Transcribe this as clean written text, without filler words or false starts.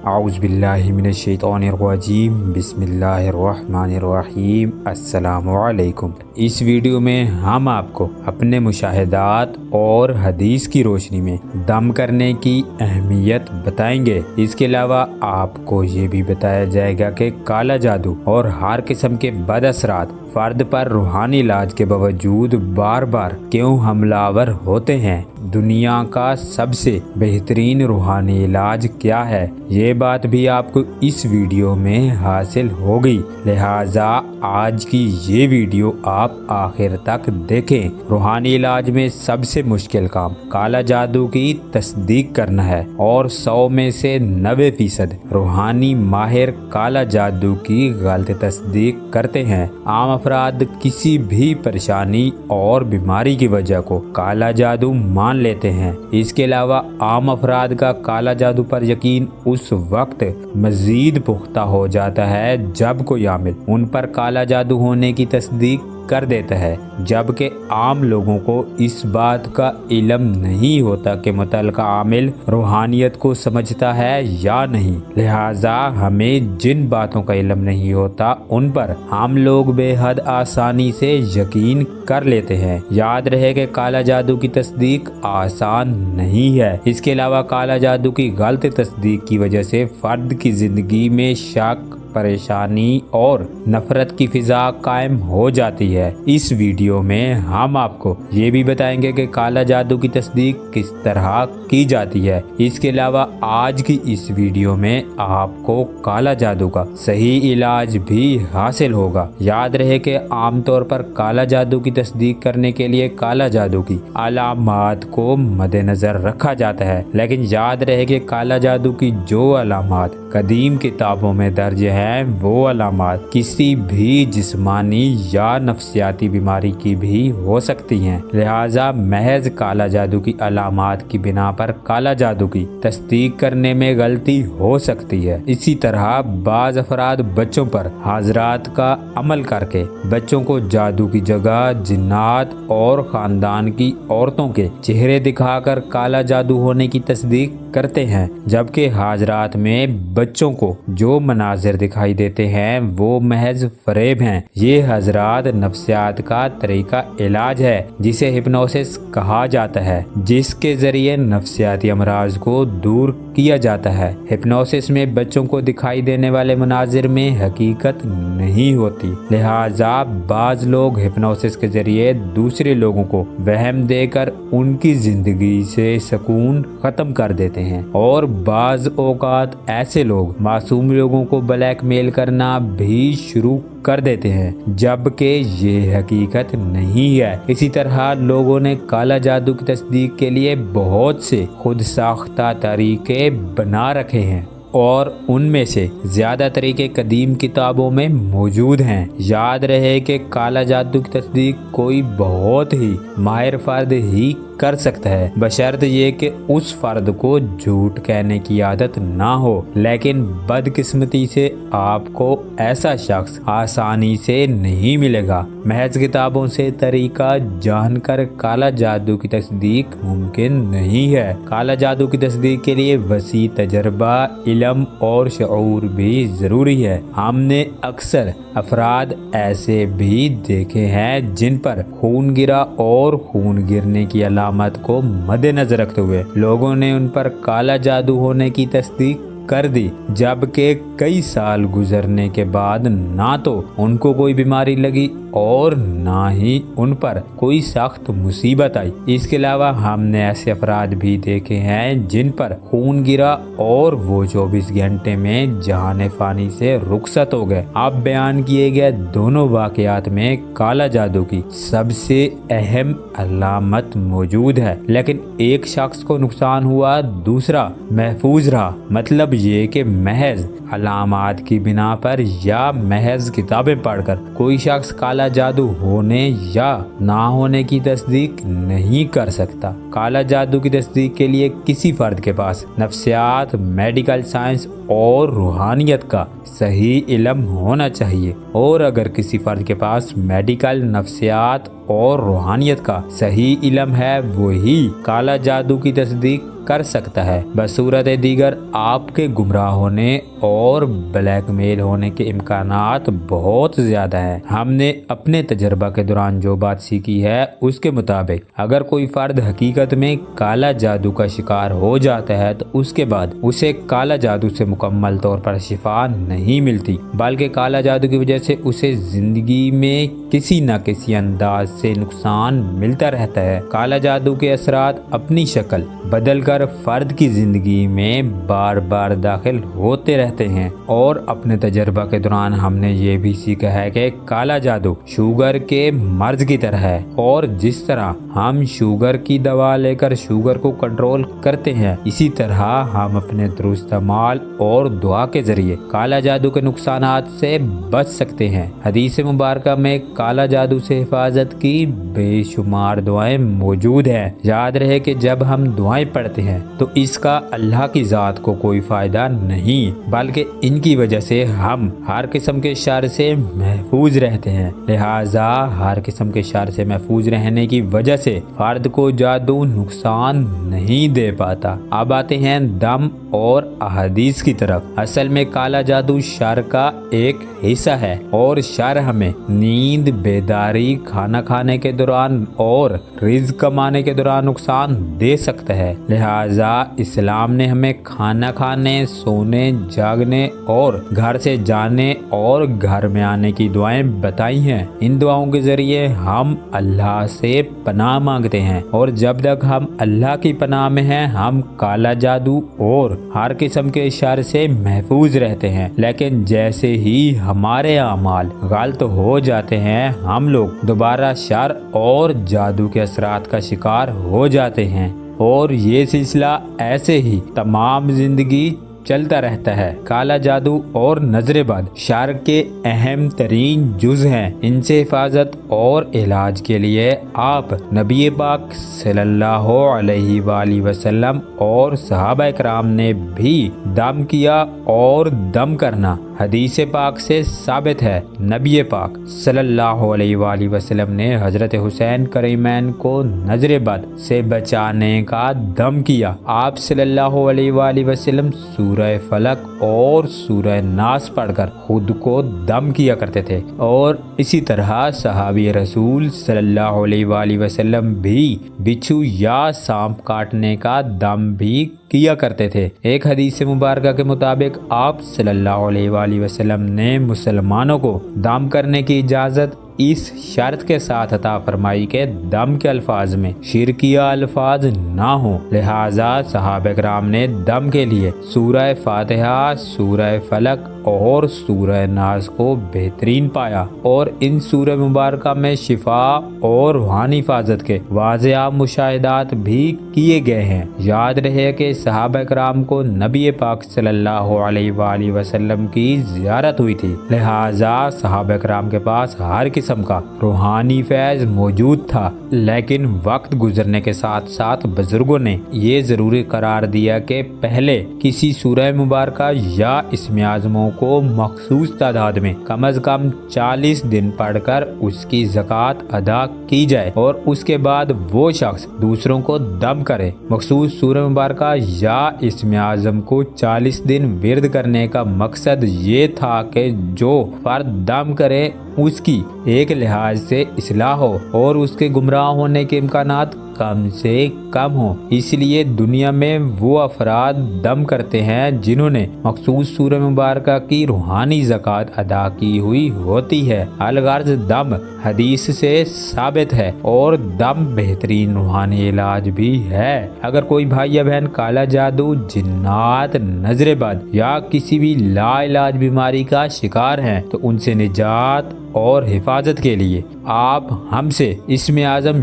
اعوذ باللہ من الشیطان الرجیم بسم اللہ الرحمن الرحیم۔ السلام علیکم۔ اس ویڈیو میں ہم آپ کو اپنے مشاہدات اور حدیث کی روشنی میں دم کرنے کی اہمیت بتائیں گے۔ اس کے علاوہ آپ کو یہ بھی بتایا جائے گا کہ کالا جادو اور ہر قسم کے بد اثرات فرد پر روحانی علاج کے باوجود بار بار کیوں حملہ آور ہوتے ہیں، دنیا کا سب سے بہترین روحانی علاج کیا ہے، یہ بات بھی آپ کو اس ویڈیو میں حاصل ہوگی، لہٰذا آج کی یہ ویڈیو آپ آخر تک دیکھیں۔ روحانی علاج میں سب سے مشکل کام کالا جادو کی تصدیق کرنا ہے، اور 100 میں سے 90% روحانی ماہر کالا جادو کی غلط تصدیق کرتے ہیں۔ عام افراد کسی بھی پریشانی اور بیماری کی وجہ کو کالا جادو مان لیتے ہیں۔ اس کے علاوہ عام افراد کا کالا جادو پر یقین اس وقت مزید پختہ ہو جاتا ہے جب کوئی عامل ان پر کالا جادو ہونے کی تصدیق کر دیتا ہے، جبکہ عام لوگوں کو اس بات کا علم نہیں ہوتا کہ متعلقہ عامل روحانیت کو سمجھتا ہے یا نہیں، لہٰذا ہمیں جن باتوں کا علم نہیں ہوتا ان پر ہم لوگ بے حد آسانی سے یقین کر لیتے ہیں۔ یاد رہے کہ کالا جادو کی تصدیق آسان نہیں ہے۔ اس کے علاوہ کالا جادو کی غلط تصدیق کی وجہ سے فرد کی زندگی میں شک، پریشانی اور نفرت کی فضا قائم ہو جاتی ہے۔ اس ویڈیو میں ہم آپ کو یہ بھی بتائیں گے کہ کالا جادو کی تصدیق کس طرح کی جاتی ہے۔ اس کے علاوہ آج کی اس ویڈیو میں آپ کو کالا جادو کا صحیح علاج بھی حاصل ہوگا۔ یاد رہے کہ عام طور پر کالا جادو کی تصدیق کرنے کے لیے کالا جادو کی علامات کو مد نظر رکھا جاتا ہے، لیکن یاد رہے کہ کالا جادو کی جو علامات قدیم کتابوں میں درج ہیں وہ علامات کسی بھی جسمانی یا نفسیاتی بیماری کی بھی ہو سکتی ہیں، لہٰذا محض کالا جادو کی علامات کی بنا پر کالا جادو کی تصدیق کرنے میں غلطی ہو سکتی ہے۔ اسی طرح بعض افراد بچوں پر حاضرات کا عمل کر کے بچوں کو جادو کی جگہ جنات اور خاندان کی عورتوں کے چہرے دکھا کر کالا جادو ہونے کی تصدیق کرتے ہیں، جبکہ حاضرات میں بچوں کو جو مناظر دکھائی دیتے ہیں وہ محض فریب ہیں۔ یہ حضرات نفسیات کا طریقہ علاج ہے جسے ہپنوسس کہا جاتا ہے، جس کے ذریعے نفسیاتی امراض کو دور کیا جاتا ہے۔ ہپنوسس میں بچوں کو دکھائی دینے والے مناظر میں حقیقت نہیں ہوتی، لہٰذا بعض لوگ ہپنوسس کے ذریعے دوسرے لوگوں کو وہم دے کر ان کی زندگی سے سکون ختم کر دیتے ہیں، اور بعض اوقات ایسے لوگ معصوم لوگوں کو بلیک میل کرنا بھی شروع کر دیتے ہیں، جبکہ یہ حقیقت نہیں ہے۔ اسی طرح لوگوں نے کالا جادو کی تصدیق کے لیے بہت سے خود ساختہ طریقے بنا رکھے ہیں، اور ان میں سے زیادہ طریقے قدیم کتابوں میں موجود ہیں۔ یاد رہے کہ کالا جادو کی تصدیق کوئی بہت ہی ماہر فرد ہی کر سکتا ہے، بشرط یہ کہ اس فرد کو جھوٹ کہنے کی عادت نہ ہو، لیکن بدقسمتی سے آپ کو ایسا شخص آسانی سے نہیں ملے گا۔ محض کتابوں سے طریقہ جان کر کالا جادو کی تصدیق ممکن نہیں ہے۔ کالا جادو کی تصدیق کے لیے وسیع تجربہ، علم اور شعور بھی ضروری ہے۔ ہم نے اکثر افراد ایسے بھی دیکھے ہیں جن پر خون گرا اور خون گرنے کی علامت کو مد نظر رکھتے ہوئے لوگوں نے ان پر کالا جادو ہونے کی تصدیق کر دی، جبکہ کئی سال گزرنے کے بعد نہ تو ان کو کوئی بیماری لگی اور نہ ہی ان پر کوئی سخت مصیبت آئی۔ اس کے علاوہ ہم نے ایسے افراد بھی دیکھے ہیں جن پر خون گرا اور وہ 24 گھنٹے میں جہان فانی سے رخصت ہو گئے۔ اب بیان کیے گئے دونوں واقعات میں کالا جادو کی سب سے اہم علامت موجود ہے، لیکن ایک شخص کو نقصان ہوا، دوسرا محفوظ رہا۔ مطلب یہ کہ محض علامات کی بنا پر یا محض کتابیں پڑھ کر کوئی شخص کالا جادو ہونے یا نہ ہونے کی تصدیق نہیں کر سکتا۔ کالا جادو کی تصدیق کے لیے کسی فرد کے پاس نفسیات، میڈیکل سائنس اور روحانیت کا صحیح علم ہونا چاہیے، اور اگر کسی فرد کے پاس میڈیکل، نفسیات اور روحانیت کا صحیح علم ہے وہی کالا جادو کی تصدیق کر سکتا ہے۔ بصورت دیگر آپ کے گمراہ ہونے اور بلیک میل ہونے کے امکانات بہت زیادہ ہیں۔ ہم نے اپنے تجربہ کے دوران جو بات سیکھی ہے اس کے مطابق اگر کوئی فرد حقیقت میں کالا جادو کا شکار ہو جاتا ہے تو اس کے بعد اسے کالا جادو سے مکمل طور پر شفا نہیں ملتی، بلکہ کالا جادو کی وجہ سے اسے زندگی میں کسی نہ کسی انداز سے نقصان ملتا رہتا ہے۔ کالا جادو کے اثرات اپنی شکل بدل کر فرد کی زندگی میں بار بار داخل ہوتے رہتے ہیں، اور اپنے تجربہ کے دوران ہم نے یہ بھی سیکھا ہے کہ کالا جادو شوگر کے مرض کی طرح ہے، اور جس طرح ہم شوگر کی دوا لے کر شوگر کو کنٹرول کرتے ہیں، اسی طرح ہم اپنے درست عمل اور دعا کے ذریعے کالا جادو کے نقصانات سے بچ سکتے ہیں۔ حدیث مبارکہ میں کالا جادو سے حفاظت کی بے شمار دعائیں موجود ہیں۔ یاد رہے کہ جب ہم دعائیں پڑھتے ہیں تو اس کا اللہ کی ذات کو کوئی فائدہ نہیں، بلکہ ان کی وجہ سے ہم ہر قسم کے شر سے محفوظ رہتے ہیں۔ لہٰذا ہر قسم کے شر سے محفوظ رہنے کی وجہ سے فرد کو جادو نقصان نہیں دے پاتا۔ اب آتے ہیں دم اور احادیث کی طرف۔ اصل میں کالا جادو شر کا ایک حصہ ہے، اور شر ہمیں نیند، بیداری، کھانا کھانے کے دوران اور رزق کمانے کے دوران نقصان دے سکتا ہے۔ لہٰذا اسلام نے ہمیں کھانا کھانے، سونے، جاگنے اور گھر سے جانے اور گھر میں آنے کی دعائیں بتائی ہیں۔ ان دعاؤں کے ذریعے ہم اللہ سے پناہ مانگتے ہیں، اور جب تک ہم اللہ کی پناہ میں ہیں ہم کالا جادو اور ہر قسم کے شر سے محفوظ رہتے ہیں۔ لیکن جیسے ہی ہمارے اعمال غلط ہو جاتے ہیں ہم لوگ دوبارہ شر اور جادو کے اثرات کا شکار ہو جاتے ہیں، اور یہ سلسلہ ایسے ہی تمام زندگی چلتا رہتا ہے۔ کالا جادو اور نظر بد شر کے اہم ترین جز ہیں۔ ان سے حفاظت اور علاج کے لیے آپ نبی پاک صلی اللہ علیہ وآلہ وسلم اور صحابہ کرام نے بھی دم کیا، اور دم کرنا حدیث پاک سے ثابت ہے۔ نبی پاک صلی اللہ علیہ وآلہ وسلم نے حضرت حسین کریمین کو نظر بد سے بچانے کا دم کیا۔ آپ صلی اللہ علیہ وآلہ وسلم سورہ فلق اور سورہ ناس پڑھ کر خود کو دم کیا کرتے تھے، اور اسی طرح صحابی رسول صلی اللہ علیہ وآلہ وسلم بھی بچھو یا سانپ کاٹنے کا دم بھی کیا کرتے تھے۔ ایک حدیث مبارکہ کے مطابق آپ صلی اللہ علیہ وآلہ وسلم نے مسلمانوں کو دم کرنے کی اجازت اس شرط کے ساتھ عطا فرمائی کہ دم کے الفاظ میں شرکیہ الفاظ نہ ہوں۔ لہٰذا صحابہ کرام نے دم کے لیے سورہ فاتحہ، سورہ فلق اور سورہ ناس کو بہترین پایا، اور ان سورہ مبارکہ میں شفا اور روحانی حفاظت کے واضح مشاہدات بھی کیے گئے ہیں۔ یاد رہے کہ صحابہ کرام کو نبی پاک صلی اللہ علیہ وآلہ وسلم کی زیارت ہوئی تھی، لہٰذا صحابہ کرام کے پاس ہر قسم کا روحانی فیض موجود تھا۔ لیکن وقت گزرنے کے ساتھ ساتھ بزرگوں نے یہ ضروری قرار دیا کہ پہلے کسی سورہ مبارکہ یا اسم اعظموں کو مخصوص تعداد میں کم از کم 40 دن پڑھ کر اس کی زکوٰۃ ادا کی جائے، اور اس کے بعد وہ شخص دوسروں کو دم کرے۔ مخصوص سورہ مبارکہ یا اسم اعظم کو 40 دن ورد کرنے کا مقصد یہ تھا کہ جو فرد دم کرے اس کی ایک لحاظ سے اصلاح ہو اور اس کے گمراہ ہونے کے امکانات کم سے کم ہوں۔ اس لیے دنیا میں وہ افراد دم کرتے ہیں جنہوں نے مخصوص سورہ مبارکہ کی روحانی زکوٰۃ ادا کی ہوئی ہوتی ہے۔ الغرض دم حدیث سے ثابت ہے، اور دم بہترین روحانی علاج بھی ہے۔ اگر کوئی بھائی یا بہن کالا جادو، جنات، نظر بد یا کسی بھی لا علاج بیماری کا شکار ہیں تو ان سے نجات اور حفاظت کے لیے آپ ہم سے اسم اعظم